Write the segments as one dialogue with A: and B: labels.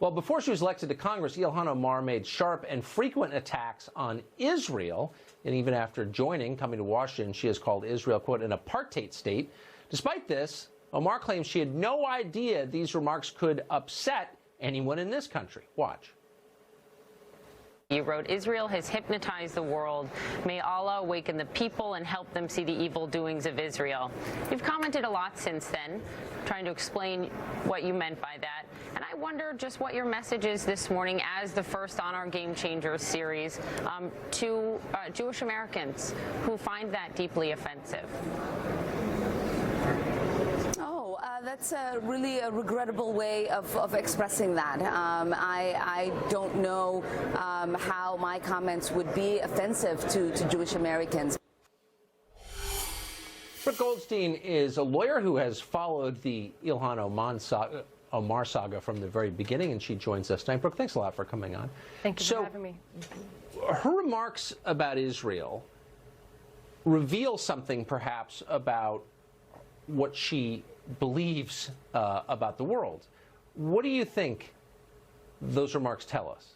A: Well, before she was elected to Congress, Ilhan Omar made sharp and frequent attacks on Israel. And even after coming to Washington, she has called Israel, quote, an apartheid state. Despite this, Omar claims she had no idea these remarks could upset anyone in this country. Watch.
B: You wrote, Israel has hypnotized the world. May Allah awaken the people and help them see the evil doings of Israel. You've commented a lot since then, trying to explain what you meant by that. And I wonder just what your message is this morning as the first on our Game Changers series to Jewish Americans who find that deeply offensive.
C: That's really a regrettable way of expressing that. I don't know how my comments would be offensive to Jewish Americans.
A: Brooke Goldstein is a lawyer who has followed the Ilhan Omar saga from the very beginning, and she joins us tonight. Brooke, thanks a lot for coming on.
D: Thank you for having me.
A: Her remarks about Israel reveal something perhaps about what she believes about the world. What do you think those remarks tell us?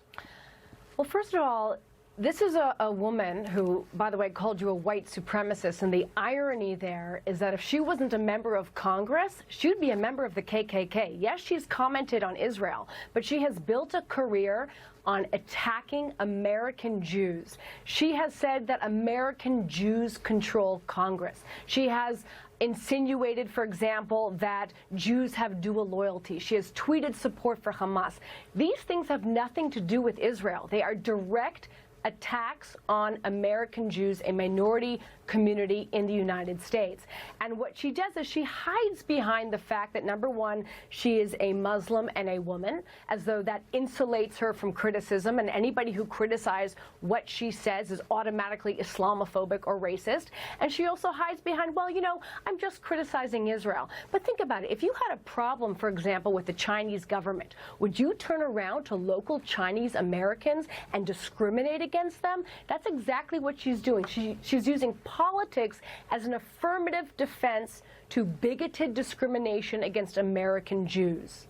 D: Well, first of all, this is a woman who, by the way, called you a white supremacist, and the irony there is that if she wasn't a member of Congress, she'd be a member of the KKK. Yes, she's commented on Israel, but she has built a career on attacking American Jews. She has said that American Jews control Congress. She has insinuated, for example, that Jews have dual loyalty. She has tweeted support for Hamas. These things have nothing to do with Israel. They are direct attacks on American Jews, a minority community in the United States. And what she does is she hides behind the fact that, number one, she is a Muslim and a woman, as though that insulates her from criticism, and anybody who criticizes what she says is automatically Islamophobic or racist. And she also hides behind, well, you know, I'm just criticizing Israel. But think about it. If you had a problem, for example, with the Chinese government, would you turn around to local Chinese Americans and discriminate against them? That's exactly what she's doing. She's using politics as an affirmative defense to bigoted discrimination against American Jews.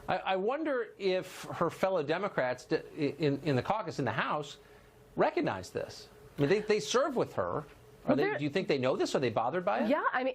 A: I wonder if her fellow Democrats in the caucus in the House recognize this. I mean, they serve with her. Do you think they know this? Are they bothered by it?
D: Yeah, I mean,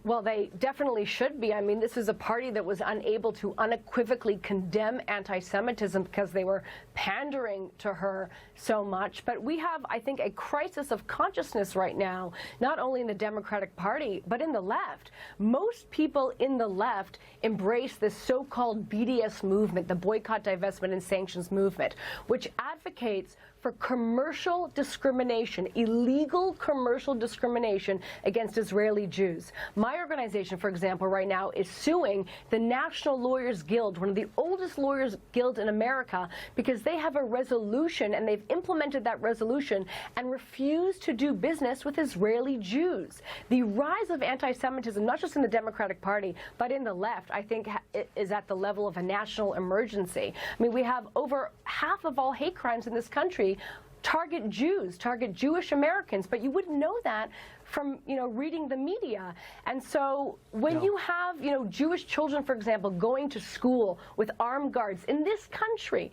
D: well, they definitely should be. I mean, this is a party that was unable to unequivocally condemn anti-Semitism because they were pandering to her so much. But we have, I think, a crisis of consciousness right now, not only in the Democratic Party, but in the left. Most people in the left embrace this so-called BDS movement, the boycott, divestment, and sanctions movement, which advocates for commercial discrimination, illegal commercial discrimination against Israeli Jews. My organization, for example, right now is suing the National Lawyers Guild, one of the oldest lawyers guilds in America, because they have a resolution, and they've implemented that resolution and refused to do business with Israeli Jews. The rise of anti-Semitism, not just in the Democratic Party, but in the left, I think is at the level of a national emergency. I mean, we have over half of all hate crimes in this country target Jews, target Jewish Americans, but you wouldn't know that from, you know, reading the media. And so when you have, you know, Jewish children, for example, going to school with armed guards in this country,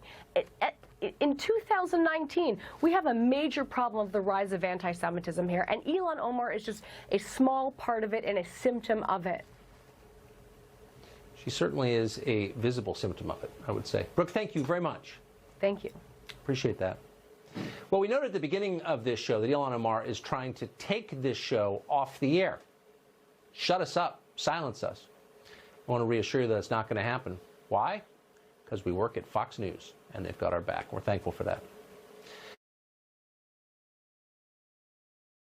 D: in 2019, we have a major problem of the rise of anti-Semitism here, and Ilhan Omar is just a small part of it and a symptom of it.
A: She certainly is a visible symptom of it, I would say. Brooke, thank you very much.
D: Thank you.
A: Appreciate that. Well, we noted at the beginning of this show that Ilhan Omar is trying to take this show off the air. Shut us up. Silence us. I want to reassure you that it's not going to happen. Why? Because we work at Fox News, and they've got our back. We're thankful for that.